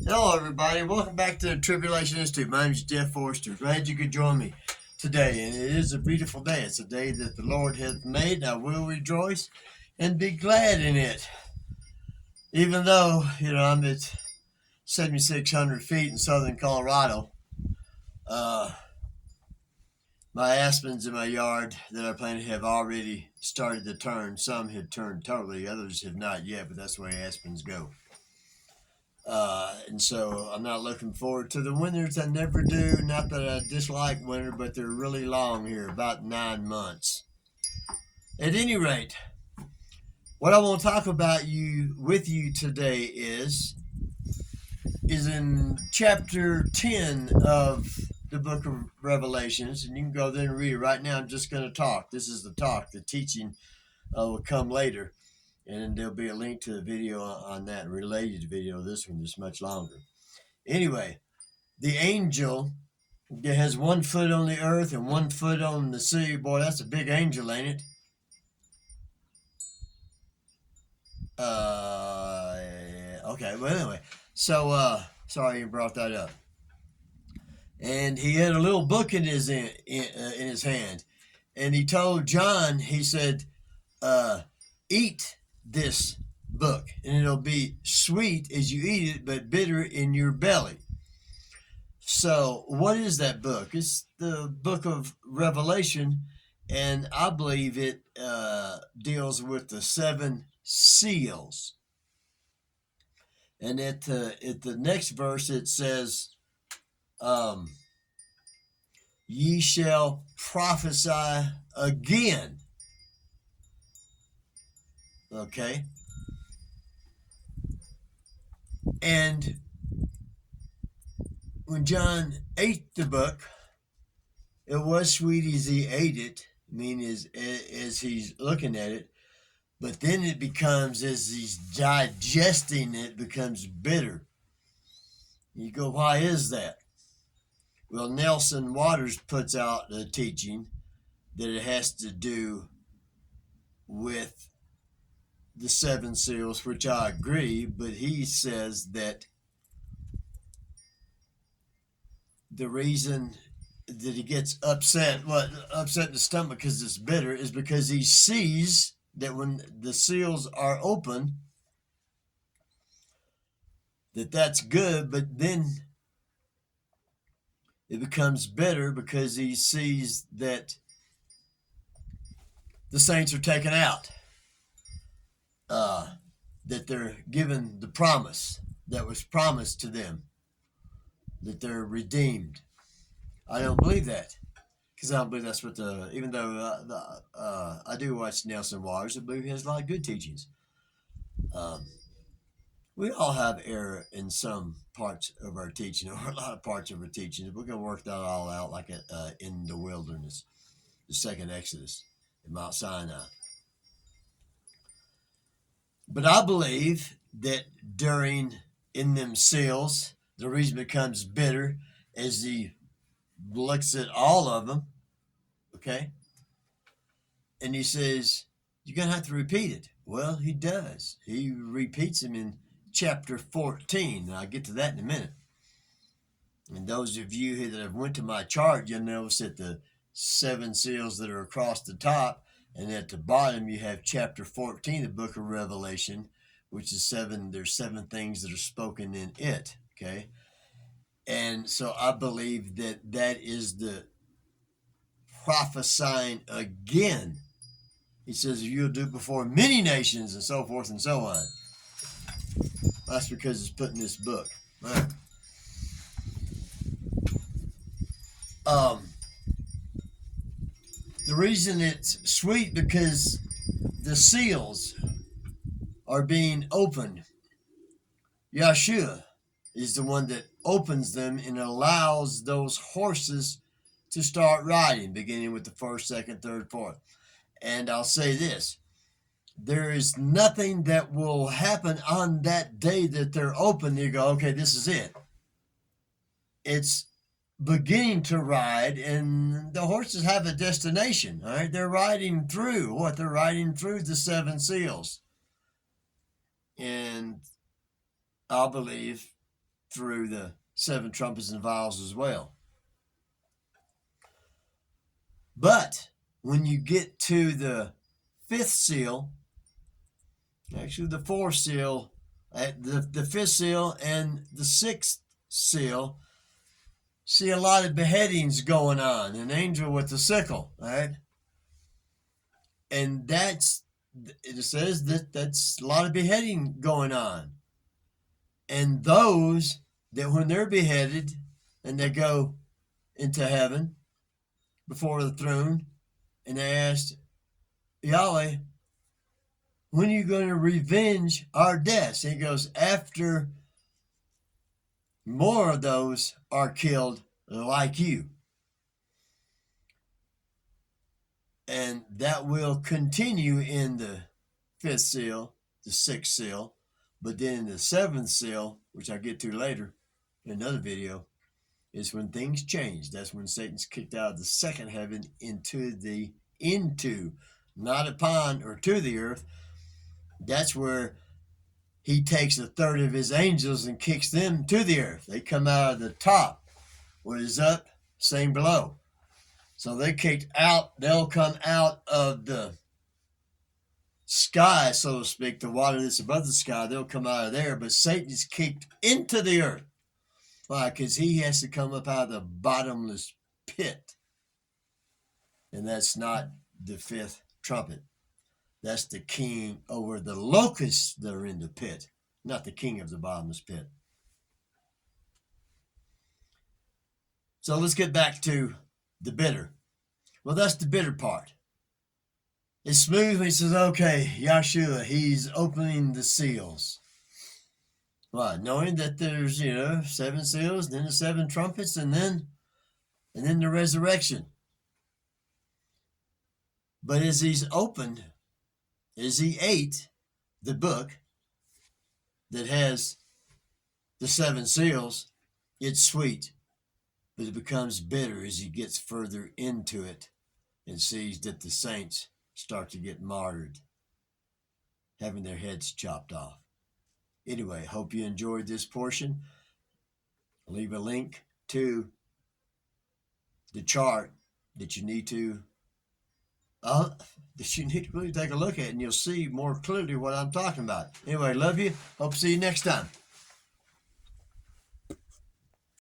Hello, everybody. Welcome back to the Tribulation Institute. My name is Jeff Forster. Glad you could join me today. And it is a beautiful day. It's a day that the Lord hath made. I will rejoice and be glad in it. Even though, I'm at 7,600 feet in southern Colorado, my aspens in my yard that I planted have already started to turn. Some have turned totally, others have not yet, but that's the way aspens go. And so I'm not looking forward to the winters. I never do. Not that I dislike winter, but they're really long here, about 9 months. At any rate, what I want to talk about with you today is in chapter 10 of the book of Revelations, and you can go there and read it. Right now I'm just going to talk. This is the talk. The teaching will come later. And there'll be a link to the video on that related video. This one is much longer. Anyway, the angel that has 1 foot on the earth and 1 foot on the sea. Boy, that's a big angel, ain't it? Okay, well, anyway. So, sorry you brought that up. And he had a little book in his hand. And he told John, he said, eat this book, and it'll be sweet as you eat it, but bitter in your belly. So what is that book? It's the book of Revelation, and I believe it deals with the 7 seals. And at the next verse it says, ye shall prophesy again. Okay. And when John ate the book, it was sweet as he ate it. I mean, as he's looking at it. But then it becomes, as he's digesting it, becomes bitter. You go, why is that? Well, Nelson Waters puts out a teaching that it has to do with the 7 seals, which I agree, but he says that the reason that he gets upset in the stomach because it's bitter, is because he sees that when the seals are open, that's good, but then it becomes bitter because he sees that the saints are taken out. That they're given the promise that was promised to them, that they're redeemed. I don't believe that, because I don't believe that's what even though I do watch Nelson Waters, I believe he has a lot of good teachings. We all have error in some parts of our teaching, or a lot of parts of our teaching. We're going to work that all out, like in the wilderness, the second Exodus in Mount Sinai. But I believe that in them seals, the reason it becomes bitter is he looks at all of them, okay? And he says, you're going to have to repeat it. Well, he does. He repeats them in chapter 14. I'll get to that in a minute. And those of you that have went to my chart, you'll notice that the 7 seals that are across the top, and at the bottom, you have chapter 14, the book of Revelation, which is 7. There's 7 things that are spoken in it, okay? And so I believe that is the prophesying again. He says, you'll do it before many nations, and so forth and so on. That's because it's put in this book. Right? The reason it's sweet, because the seals are being opened. Yeshua is the one that opens them and allows those horses to start riding, beginning with the 1st, 2nd, 3rd, 4th. And I'll say this, there is nothing that will happen on that day that they're open. You go, okay, this is it. It's beginning to ride, and the horses have a destination. All right, they're riding through they're riding through the 7 seals. And I believe through the seven trumpets and vials as well. But when you get to the fifth seal, actually the fourth seal, the fifth seal and the sixth seal, see a lot of beheadings going on. An angel with a sickle, right? And it says that's a lot of beheading going on. And those that when they're beheaded and they go into heaven before the throne, and they asked Yahweh, when are you going to revenge our deaths? And he goes, after more of those are killed like you. And that will continue in the fifth seal, the sixth seal, but then in the seventh seal, which I'll get to later in another video, is when things change. That's when Satan's kicked out of the second heaven into, not upon or to the earth. That's where he takes a third of his angels and kicks them to the earth. They come out of the top. What is up? Same below. So they kicked out, they'll come out of the sky, so to speak, the water that's above the sky, they'll come out of there, but Satan is kicked into the earth. Why? Because he has to come up out of the bottomless pit. And that's not the fifth trumpet. That's the king over the locusts that are in the pit, not the king of the bottomless pit. So let's get back to the bitter. Well, that's the bitter part. It's smooth when he says, okay, Yahshua, he's opening the seals. Well, knowing that there's, seven seals, then the seven trumpets, and then the resurrection. But as he's opened, as he ate the book that has the seven seals, it's sweet, but it becomes bitter as he gets further into it and sees that the saints start to get martyred, having their heads chopped off. Anyway, hope you enjoyed this portion. I'll leave a link to the chart that you need to really take a look at, and you'll see more clearly what I'm talking about. Anyway, love you. Hope to see you next time.